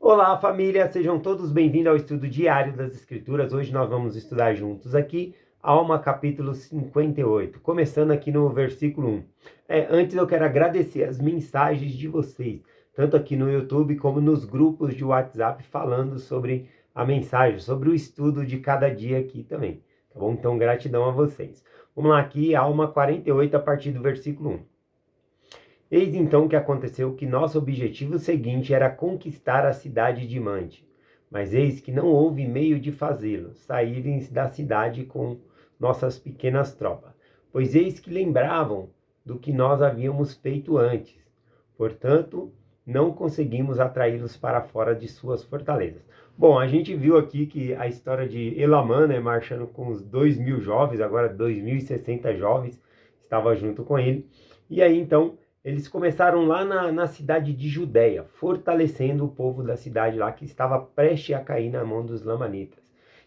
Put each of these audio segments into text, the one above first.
Olá, família! Sejam todos bem-vindos ao estudo diário das Escrituras. Hoje nós vamos estudar juntos aqui Alma, capítulo 58, começando aqui no versículo 1. Antes eu quero agradecer as mensagens de vocês, tanto aqui no YouTube como nos grupos de WhatsApp, falando sobre a mensagem, sobre o estudo de cada dia aqui também, tá bom? Então, gratidão a vocês. Vamos lá aqui, Alma 48, a partir do versículo 1. Eis então que aconteceu que nosso objetivo seguinte era conquistar a cidade de Mante. Mas eis que não houve meio de fazê-lo, saírem da cidade com nossas pequenas tropas. Pois eis que lembravam do que nós havíamos feito antes. Portanto, não conseguimos atraí-los para fora de suas fortalezas. Bom, a gente viu aqui que a história de Elamã, né, marchando com os 2.000 jovens, agora 2.060 jovens, estava junto com ele. E aí, então, eles começaram lá na cidade de Judéia, fortalecendo o povo da cidade lá, que estava prestes a cair na mão dos lamanitas.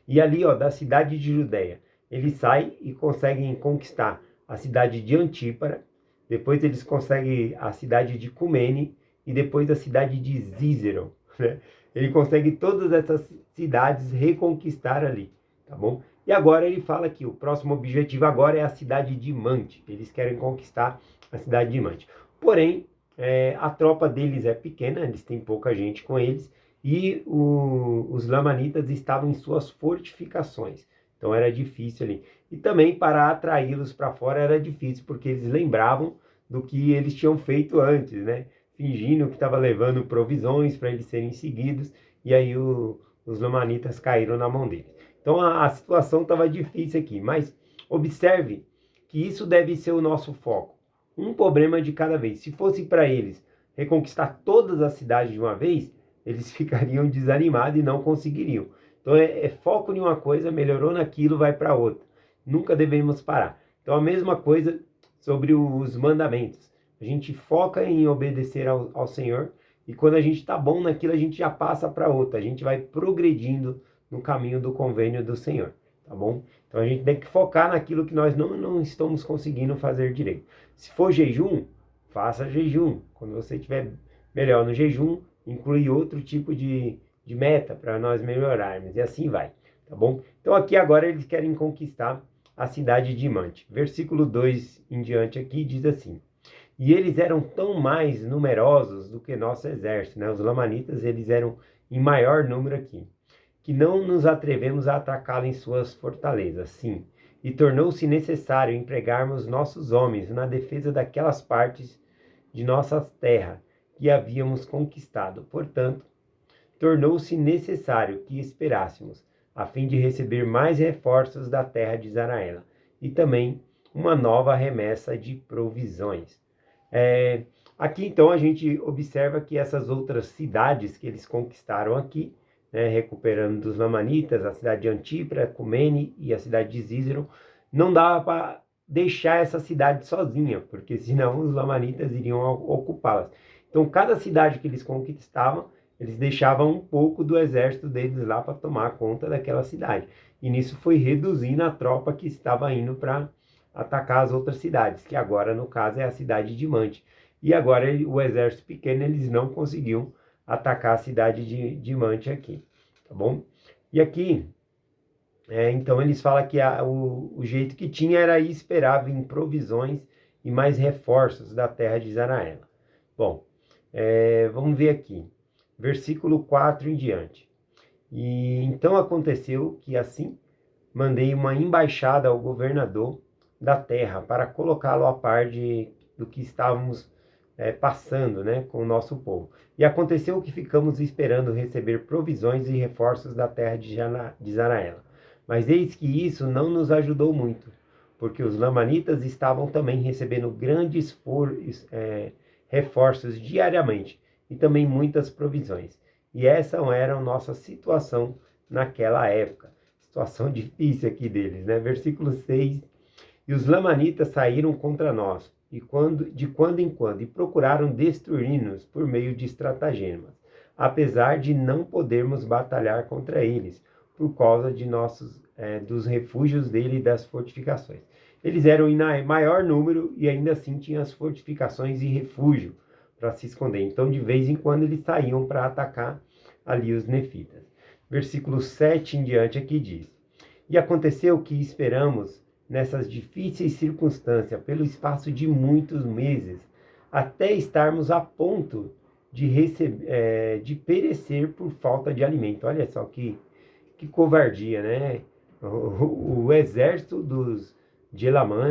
E ali, ó, da cidade de Judéia, eles saem e conseguem conquistar a cidade de Antípara, depois eles conseguem a cidade de Cumene e depois a cidade de Zízero, né? Ele consegue todas essas cidades reconquistar ali, tá bom? E agora ele fala que o próximo objetivo agora é a cidade de Mante. Eles querem conquistar a cidade de Mante. Porém, a tropa deles é pequena, eles têm pouca gente com eles, e os lamanitas estavam em suas fortificações. Então era difícil ali. E também para atraí-los para fora era difícil, porque eles lembravam do que eles tinham feito antes, né? Fingindo que estava levando provisões para eles serem seguidos, e aí os lamanitas caíram na mão deles. Então a situação estava difícil aqui, mas observe que isso deve ser o nosso foco. Um problema de cada vez. Se fosse para eles reconquistar todas as cidades de uma vez, eles ficariam desanimados e não conseguiriam. Então é foco em uma coisa, melhorou naquilo, vai para outra. Nunca devemos parar. Então a mesma coisa sobre os mandamentos. A gente foca em obedecer ao Senhor, e quando a gente está bom naquilo, a gente já passa para outra. A gente vai progredindo no caminho do convênio do Senhor, tá bom? Então a gente tem que focar naquilo que nós não estamos conseguindo fazer direito. Se for jejum, faça jejum. Quando você estiver melhor no jejum, inclui outro tipo de meta para nós melhorarmos. E assim vai, tá bom? Então aqui agora eles querem conquistar a cidade de Mante. Versículo 2 em diante aqui diz assim: e eles eram tão mais numerosos do que nosso exército, né? Os lamanitas, eles eram em maior número aqui, que não nos atrevemos a atacá-lo em suas fortalezas. Sim, e tornou-se necessário empregarmos nossos homens na defesa daquelas partes de nossa terra que havíamos conquistado. Portanto, tornou-se necessário que esperássemos, a fim de receber mais reforços da terra de Zaraela, e também uma nova remessa de provisões. Aqui então a gente observa que essas outras cidades que eles conquistaram aqui, né, recuperando dos lamanitas, a cidade de Antípara, Cumene e a cidade de Zízero, não dava para deixar essa cidade sozinha, porque senão os lamanitas iriam ocupá-las. Então cada cidade que eles conquistavam, eles deixavam um pouco do exército deles lá para tomar conta daquela cidade. E nisso foi reduzindo a tropa que estava indo para atacar as outras cidades, que agora no caso é a cidade de Mante. E agora o exército pequeno, eles não conseguiam atacar a cidade de Mante aqui, tá bom? E aqui, então eles falam que o jeito que tinha era ir esperar vir provisões e mais reforços da terra de Zaraela. Bom, vamos ver aqui, versículo 4 em diante. E então aconteceu que assim mandei uma embaixada ao governador da terra para colocá-lo a par do que estávamos passando, né, com o nosso povo. E aconteceu que ficamos esperando receber provisões e reforços da terra de Zaraela. Mas eis que isso não nos ajudou muito, porque os lamanitas estavam também recebendo grandes reforços diariamente e também muitas provisões. E essa era a nossa situação naquela época. Situação difícil aqui deles, né? Versículo 6. E os lamanitas saíram contra nós, de quando em quando, e procuraram destruir-nos por meio de estratagemas, apesar de não podermos batalhar contra eles, por causa de dos refúgios dele e das fortificações. Eles eram em maior número e ainda assim tinham as fortificações e refúgio para se esconder. Então, de vez em quando, eles saíam para atacar ali os nefitas. Versículo 7 em diante aqui diz: E aconteceu que esperamos nessas difíceis circunstâncias pelo espaço de muitos meses, até estarmos a ponto de perecer por falta de alimento. Olha só que covardia, né? O exército de Elamã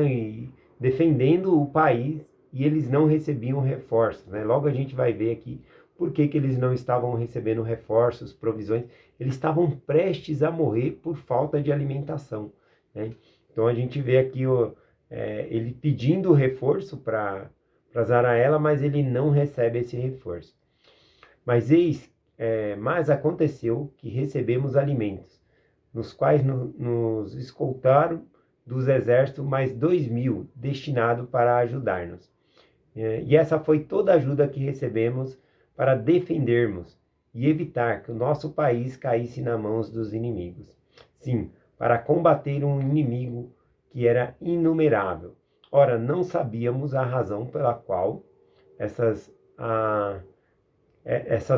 defendendo o país e eles não recebiam reforços, né? Logo a gente vai ver aqui por que eles não estavam recebendo reforços, provisões. Eles estavam prestes a morrer por falta de alimentação, né? Então a gente vê aqui ele pedindo reforço para Zaraela, mas ele não recebe esse reforço. Mas aconteceu que recebemos alimentos, nos quais nos escoltaram dos exércitos mais 2.000, destinado para ajudar-nos. E essa foi toda a ajuda que recebemos para defendermos e evitar que o nosso país caísse nas mãos dos inimigos. Sim, para combater um inimigo que era inumerável. Ora, não sabíamos a razão pela qual essas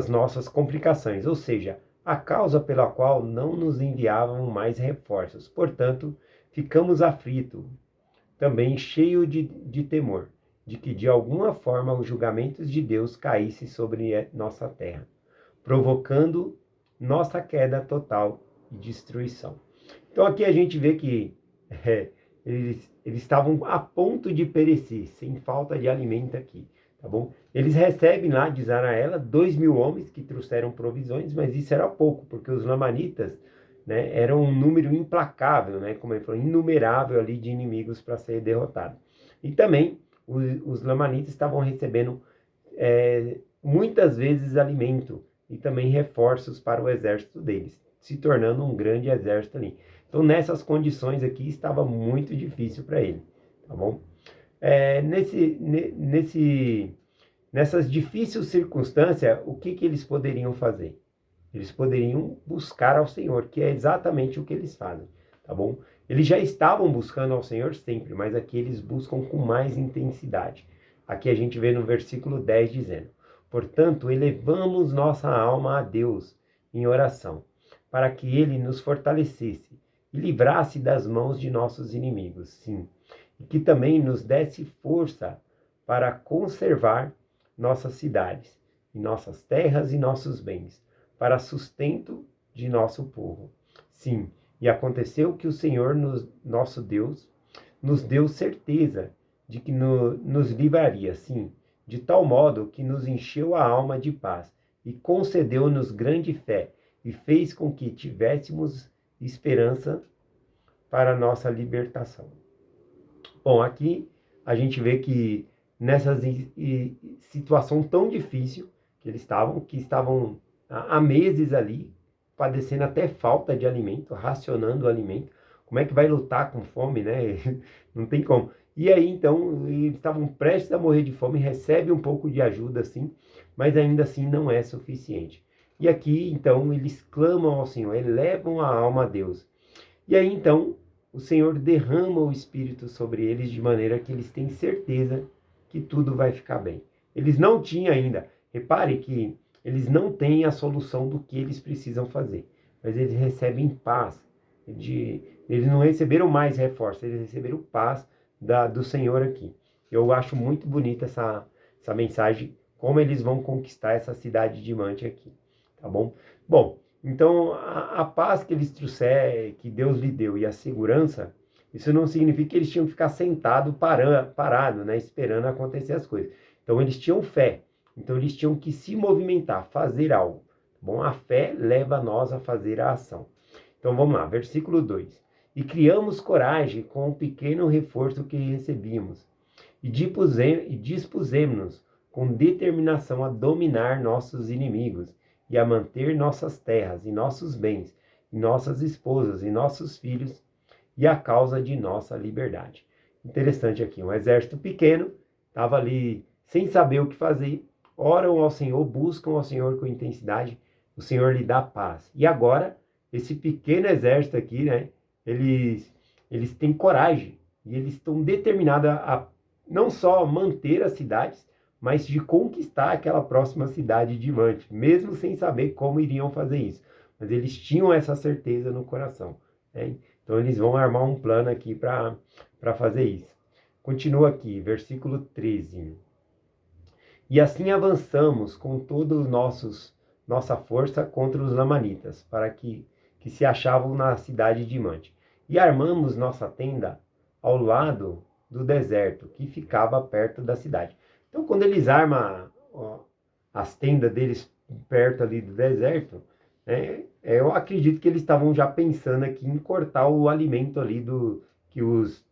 nossas complicações, ou seja, a causa pela qual não nos enviavam mais reforços. Portanto, ficamos aflitos, também cheio de temor, de que de alguma forma os julgamentos de Deus caíssem sobre nossa terra, provocando nossa queda total e destruição. Então aqui a gente vê que eles estavam a ponto de perecer, sem falta de alimento aqui, tá bom? Eles recebem lá de Zaraela 2.000 homens que trouxeram provisões, mas isso era pouco, porque os lamanitas, né, eram um número implacável, né, como ele falou, inumerável ali de inimigos para ser derrotado. E também os lamanitas estavam recebendo muitas vezes alimento e também reforços para o exército deles, se tornando um grande exército ali. Então nessas condições aqui estava muito difícil para ele, tá bom? Nessas difíceis circunstâncias, o que eles poderiam fazer? Eles poderiam buscar ao Senhor, que é exatamente o que eles fazem, tá bom? Eles já estavam buscando ao Senhor sempre, mas aqui eles buscam com mais intensidade. Aqui a gente vê no versículo 10 dizendo: Portanto, elevamos nossa alma a Deus em oração, para que Ele nos fortalecesse e livrasse das mãos de nossos inimigos, sim, e que também nos desse força para conservar nossas cidades, e nossas terras e nossos bens, para sustento de nosso povo. Sim, e aconteceu que o Senhor, nosso Deus, nos deu certeza de que nos livraria, sim, de tal modo que nos encheu a alma de paz e concedeu-nos grande fé e fez com que tivéssemos esperança para a nossa libertação. Bom, aqui a gente vê que nessa situação tão difícil que estavam há meses ali, padecendo até falta de alimento, racionando o alimento. Como é que vai lutar com fome, né? Não tem como. E aí, então, eles estavam prestes a morrer de fome, recebem um pouco de ajuda, sim, mas ainda assim não é suficiente. E aqui, então, eles clamam ao Senhor, elevam a alma a Deus. E aí, então, o Senhor derrama o Espírito sobre eles de maneira que eles têm certeza que tudo vai ficar bem. Eles não tinham ainda, repare que eles não têm a solução do que eles precisam fazer, mas eles recebem paz. Eles não receberam mais reforço, eles receberam paz do Senhor aqui. Eu acho muito bonita essa mensagem, como eles vão conquistar essa cidade de Mante aqui, tá bom? Bom, então a paz que eles trouxeram, que Deus lhe deu, e a segurança, isso não significa que eles tinham que ficar sentados, parado, né, esperando acontecer as coisas. Então eles tinham fé, então eles tinham que se movimentar, fazer algo. Bom, a fé leva nós a fazer a ação. Então vamos lá, versículo 2. E criamos coragem com o pequeno reforço que recebíamos, e dispusemos-nos com determinação a dominar nossos inimigos, e a manter nossas terras, e nossos bens, e nossas esposas, e nossos filhos, e a causa de nossa liberdade. Interessante aqui, um exército pequeno, estava ali sem saber o que fazer, oram ao Senhor, buscam ao Senhor com intensidade, o Senhor lhe dá paz. E agora, esse pequeno exército aqui, né, eles têm coragem, e eles estão determinados a não só manter as cidades, mas de conquistar aquela próxima cidade diante, mesmo sem saber como iriam fazer isso. Mas eles tinham essa certeza no coração, né? Então eles vão armar um plano aqui para fazer isso. Continua aqui, versículo 13. E assim avançamos com toda nossa força contra os lamanitas, para que se achavam na cidade de Mante. E armamos nossa tenda ao lado do deserto, que ficava perto da cidade. Então, quando eles armam as tendas deles perto ali do deserto, né, eu acredito que eles estavam já pensando aqui em cortar o alimento ali que os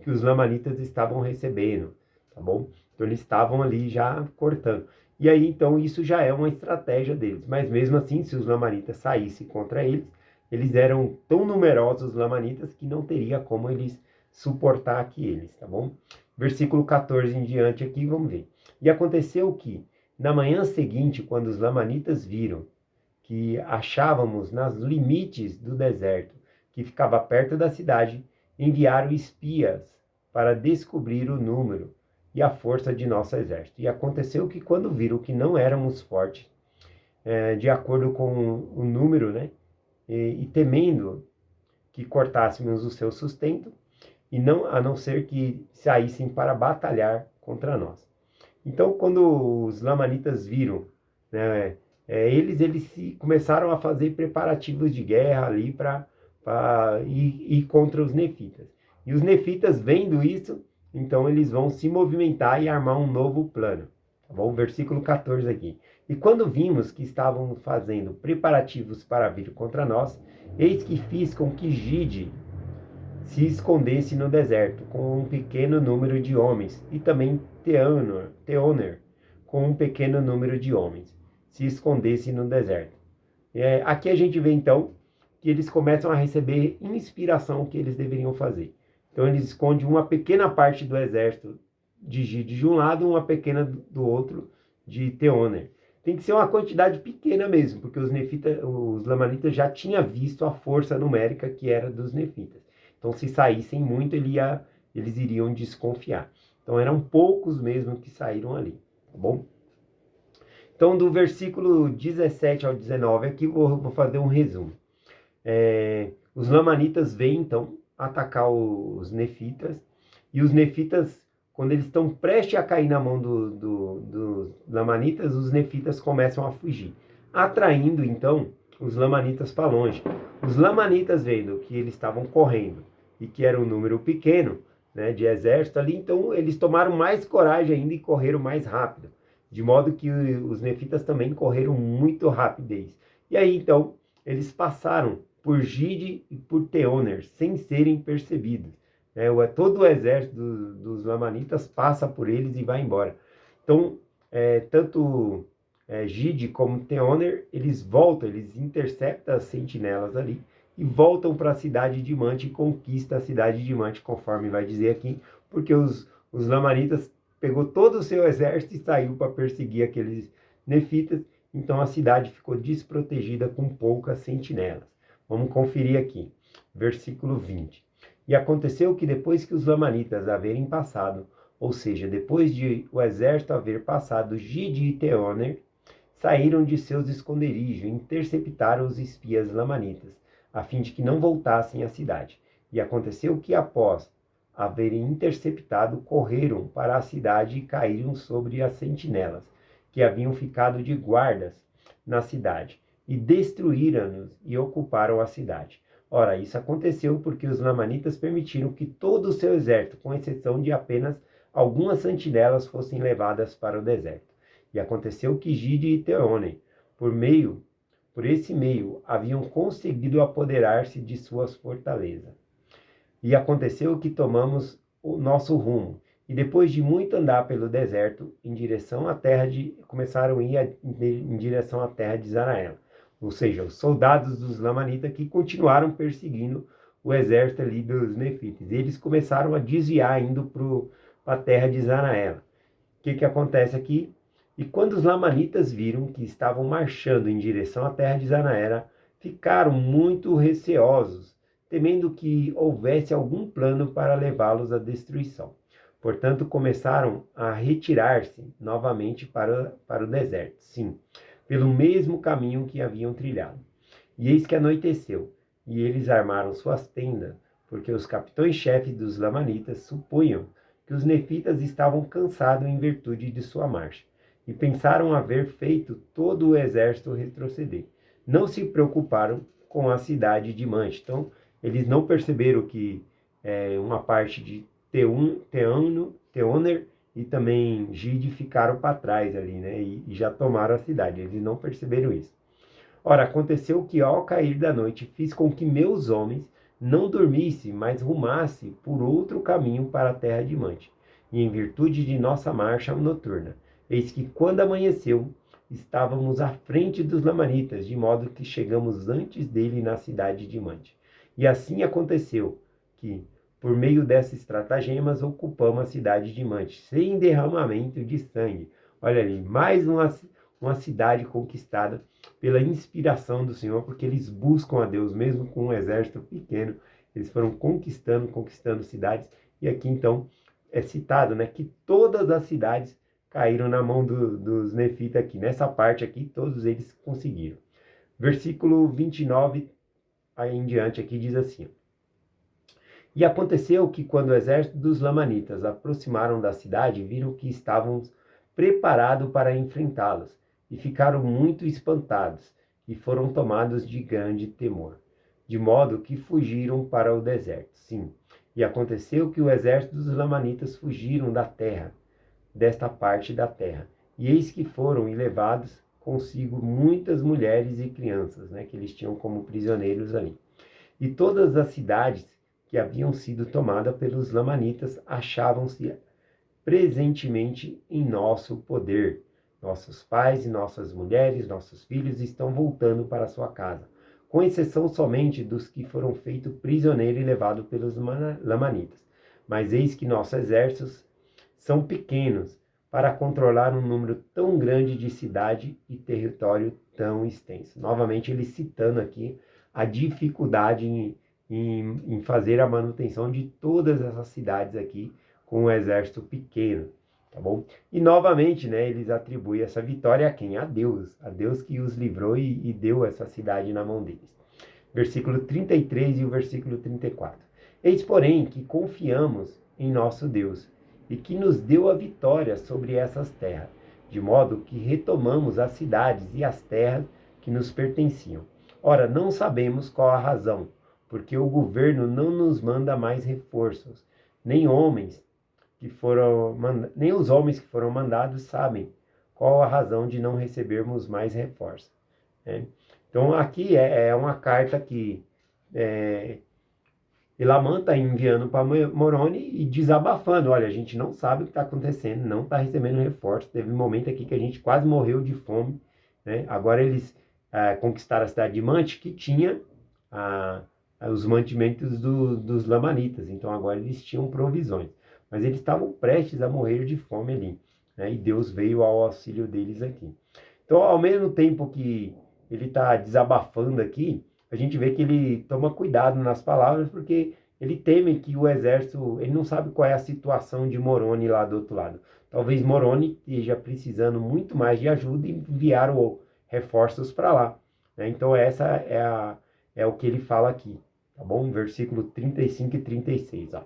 lamanitas estavam recebendo, tá bom? Então eles estavam ali já cortando. E aí, então, isso já é uma estratégia deles. Mas mesmo assim, se os lamanitas saíssem contra eles, eles eram tão numerosos, os lamanitas, que não teria como eles suportar aqui eles, tá bom? Versículo 14 em diante aqui, vamos ver. E aconteceu que, na manhã seguinte, quando os lamanitas viram que achávamos nos limites do deserto, que ficava perto da cidade, enviaram espias para descobrir o número e a força de nosso exército. E aconteceu que quando viram que não éramos fortes, de acordo com o número, né, e temendo que cortássemos o seu sustento, e não, a não ser que saíssem para batalhar contra nós. Então, quando os lamanitas viram, né, eles começaram a fazer preparativos de guerra ali para ir contra os nefitas. E os nefitas, vendo isso, então eles vão se movimentar e armar um novo plano. Tá bom? Versículo 14 aqui. E quando vimos que estavam fazendo preparativos para vir contra nós, eis que fiz com que Gide se escondesse no deserto, com um pequeno número de homens, e também Teoner, com um pequeno número de homens, se escondesse no deserto. Aqui a gente vê, então, que eles começam a receber inspiração que eles deveriam fazer. Então, eles escondem uma pequena parte do exército de Gide de um lado, uma pequena do outro, de Teoner. Tem que ser uma quantidade pequena mesmo, porque os lamanitas já tinham visto a força numérica que era dos nefitas. Então, se saíssem muito, eles iriam desconfiar. Então, eram poucos mesmo que saíram ali, tá bom? Então, do versículo 17 ao 19, aqui vou fazer um resumo. Os lamanitas vêm, então, atacar os nefitas, e os nefitas, quando eles estão prestes a cair na mão dos lamanitas, os nefitas começam a fugir, atraindo, então, os lamanitas para longe. Os lamanitas, vendo que eles estavam correndo e que era um número pequeno, né, de exército ali, então eles tomaram mais coragem ainda e correram mais rápido, de modo que os nefitas também correram muito rapidez. E aí, então, eles passaram por Gide e por Teoner, sem serem percebidos. Todo o exército dos lamanitas passa por eles e vai embora. Então, tanto Gide como Teoner, eles voltam, eles interceptam as sentinelas ali e voltam para a cidade de Mante e conquistam a cidade de Mante, conforme vai dizer aqui, porque os lamanitas pegou todo o seu exército e saiu para perseguir aqueles nefitas, então a cidade ficou desprotegida com poucas sentinelas. Vamos conferir aqui, versículo 20. E aconteceu que depois que os lamanitas haverem passado, ou seja, depois de o exército haver passado Gide e Teoner, saíram de seus esconderijos e interceptaram os espias lamanitas, a fim de que não voltassem à cidade. E aconteceu que, após haverem interceptado, correram para a cidade e caíram sobre as sentinelas, que haviam ficado de guardas na cidade, e destruíram-nos e ocuparam a cidade. Ora, isso aconteceu porque os lamanitas permitiram que todo o seu exército, com exceção de apenas algumas sentinelas, fossem levadas para o deserto. E aconteceu que Gide e Teoner, por esse meio, haviam conseguido apoderar-se de suas fortalezas. E aconteceu que tomamos o nosso rumo, e depois de muito andar pelo deserto, começaram a ir em direção à terra de Israel. Ou seja, os soldados dos lamanitas que continuaram perseguindo o exército ali dos nefitas. Eles começaram a desviar, indo para a terra de Israel. O que acontece aqui? E quando os lamanitas viram que estavam marchando em direção à terra de Israel, ficaram muito receosos, temendo que houvesse algum plano para levá-los à destruição. Portanto, começaram a retirar-se novamente para o deserto, sim, pelo mesmo caminho que haviam trilhado. E eis que anoiteceu, e eles armaram suas tendas, porque os capitães-chefes dos lamanitas supunham que os nefitas estavam cansados em virtude de sua marcha, e pensaram haver feito todo o exército retroceder. Não se preocuparam com a cidade de Manche. Então, eles não perceberam que uma parte de Teoner e também Gide ficaram para trás ali, né? E já tomaram a cidade. Eles não perceberam isso. Ora, aconteceu que ao cair da noite fiz com que meus homens não dormissem, mas rumassem por outro caminho para a terra de Mante, e em virtude de nossa marcha noturna. Eis que quando amanheceu, estávamos à frente dos lamanitas, de modo que chegamos antes dele na cidade de Mante. E assim aconteceu que, por meio dessas estratagemas, ocupamos a cidade de Mante, sem derramamento de sangue. Olha ali, mais uma cidade conquistada pela inspiração do Senhor, porque eles buscam a Deus, mesmo com um exército pequeno, eles foram conquistando cidades, e aqui então é citado, né, que todas as cidades caíram na mão dos nefitas aqui, nessa parte aqui, todos eles conseguiram. Versículo 29 aí em diante aqui diz assim: E aconteceu que quando o exército dos lamanitas aproximaram da cidade, viram que estávamos preparados para enfrentá-los, e ficaram muito espantados, e foram tomados de grande temor, de modo que fugiram para o deserto. Sim, e aconteceu que o exército dos lamanitas fugiram da terra, desta parte da terra, e eis que foram levados consigo muitas mulheres e crianças, né, que eles tinham como prisioneiros ali. E todas as cidades que haviam sido tomadas pelos lamanitas achavam-se presentemente em nosso poder. Nossos pais e nossas mulheres, nossos filhos estão voltando para sua casa, com exceção somente dos que foram feitos prisioneiros e levados pelos lamanitas. Mas eis que nossos exércitos são pequenos para controlar um número tão grande de cidade e território tão extenso. Novamente, ele citando aqui a dificuldade em fazer a manutenção de todas essas cidades aqui com um exército pequeno, tá bom? E novamente, né, eles atribuem essa vitória a quem? A Deus que os livrou e deu essa cidade na mão deles. Versículo 33 e o versículo 34. Eis, porém, que confiamos em nosso Deus e que nos deu a vitória sobre essas terras, de modo que retomamos as cidades e as terras que nos pertenciam. Ora, não sabemos qual a razão, porque o governo não nos manda mais reforços, nem nem os homens que foram mandados sabem qual a razão de não recebermos mais reforços, né? Então aqui é uma carta que Elamã está enviando para Moroni e desabafando. Olha, a gente não sabe o que está acontecendo, não está recebendo reforço. Teve um momento aqui que a gente quase morreu de fome, né? Agora eles conquistaram a cidade de Mante, que tinha os mantimentos dos lamanitas. Então agora eles tinham provisões. Mas eles estavam prestes a morrer de fome ali, né? E Deus veio ao auxílio deles aqui. Então, ao mesmo tempo que ele está desabafando aqui, a gente vê que ele toma cuidado nas palavras, porque ele teme que o exército, ele não sabe qual é a situação de Moroni lá do outro lado. Talvez Moroni esteja precisando muito mais de ajuda e enviaram reforços para lá, né? Então essa é o que ele fala aqui, tá bom? Versículo 35 e 36, ó.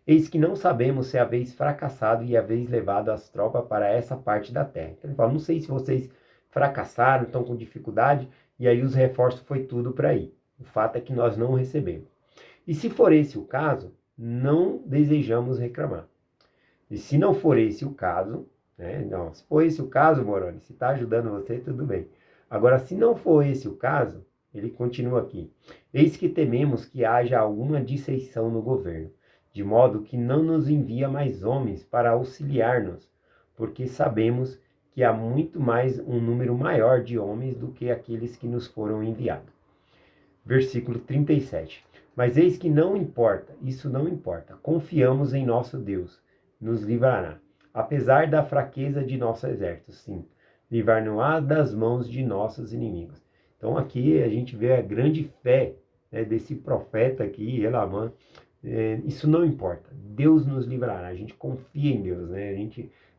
Eis que não sabemos se haveis fracassado e haveis levado as tropas para essa parte da terra. Então ele fala, não sei se vocês fracassaram, estão com dificuldade, e aí os reforços foi tudo para aí. O fato é que nós não recebemos. E se for esse o caso, não desejamos reclamar. E se não for esse o caso, né? Não, se for esse o caso, Moroni, se está ajudando você, tudo bem. Agora, se não for esse o caso, ele continua aqui. Eis que tememos que haja alguma dissensão no governo, de modo que não nos envia mais homens para auxiliar-nos, porque sabemos que há muito mais um número maior de homens do que aqueles que nos foram enviados. Versículo 37. Mas eis que não importa, isso não importa. Confiamos em nosso Deus, nos livrará, apesar da fraqueza de nosso exército, sim, livrar-nos-á das mãos de nossos inimigos. Então aqui a gente vê a grande fé, né, desse profeta aqui, Elamã, isso não importa. Deus nos livrará. A gente confia em Deus, né?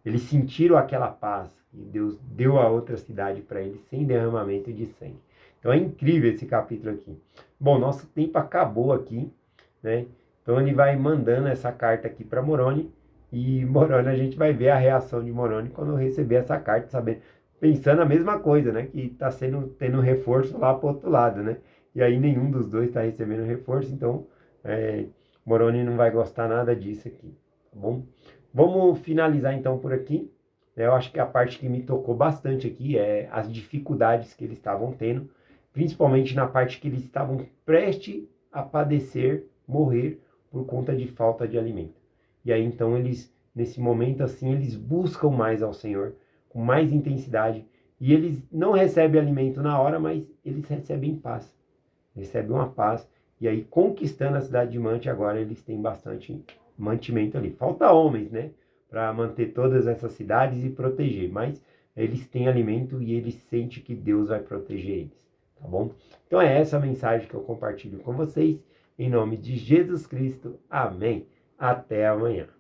Eles sentiram aquela paz que Deus deu a outra cidade para eles sem derramamento de sangue. Então é incrível esse capítulo aqui. Bom, nosso tempo acabou aqui, né? Então ele vai mandando essa carta aqui para Moroni, e Moroni, a gente vai ver a reação de Moroni quando receber essa carta, sabendo, pensando a mesma coisa, né? Que está tendo reforço lá para o outro lado, né? E aí nenhum dos dois está recebendo reforço, então Moroni não vai gostar nada disso aqui, tá bom? Vamos finalizar então por aqui. Eu acho que a parte que me tocou bastante aqui é as dificuldades que eles estavam tendo, principalmente na parte que eles estavam prestes a padecer, morrer por conta de falta de alimento. E aí então eles, nesse momento assim, eles buscam mais ao Senhor, com mais intensidade, e eles não recebem alimento na hora, mas eles recebem paz. Recebem uma paz, e aí conquistando a cidade de Mante, agora eles têm bastante mantimento ali. Falta homens, né, para manter todas essas cidades e proteger, mas eles têm alimento e eles sentem que Deus vai proteger eles, tá bom? Então é essa a mensagem que eu compartilho com vocês, em nome de Jesus Cristo, amém. Até amanhã.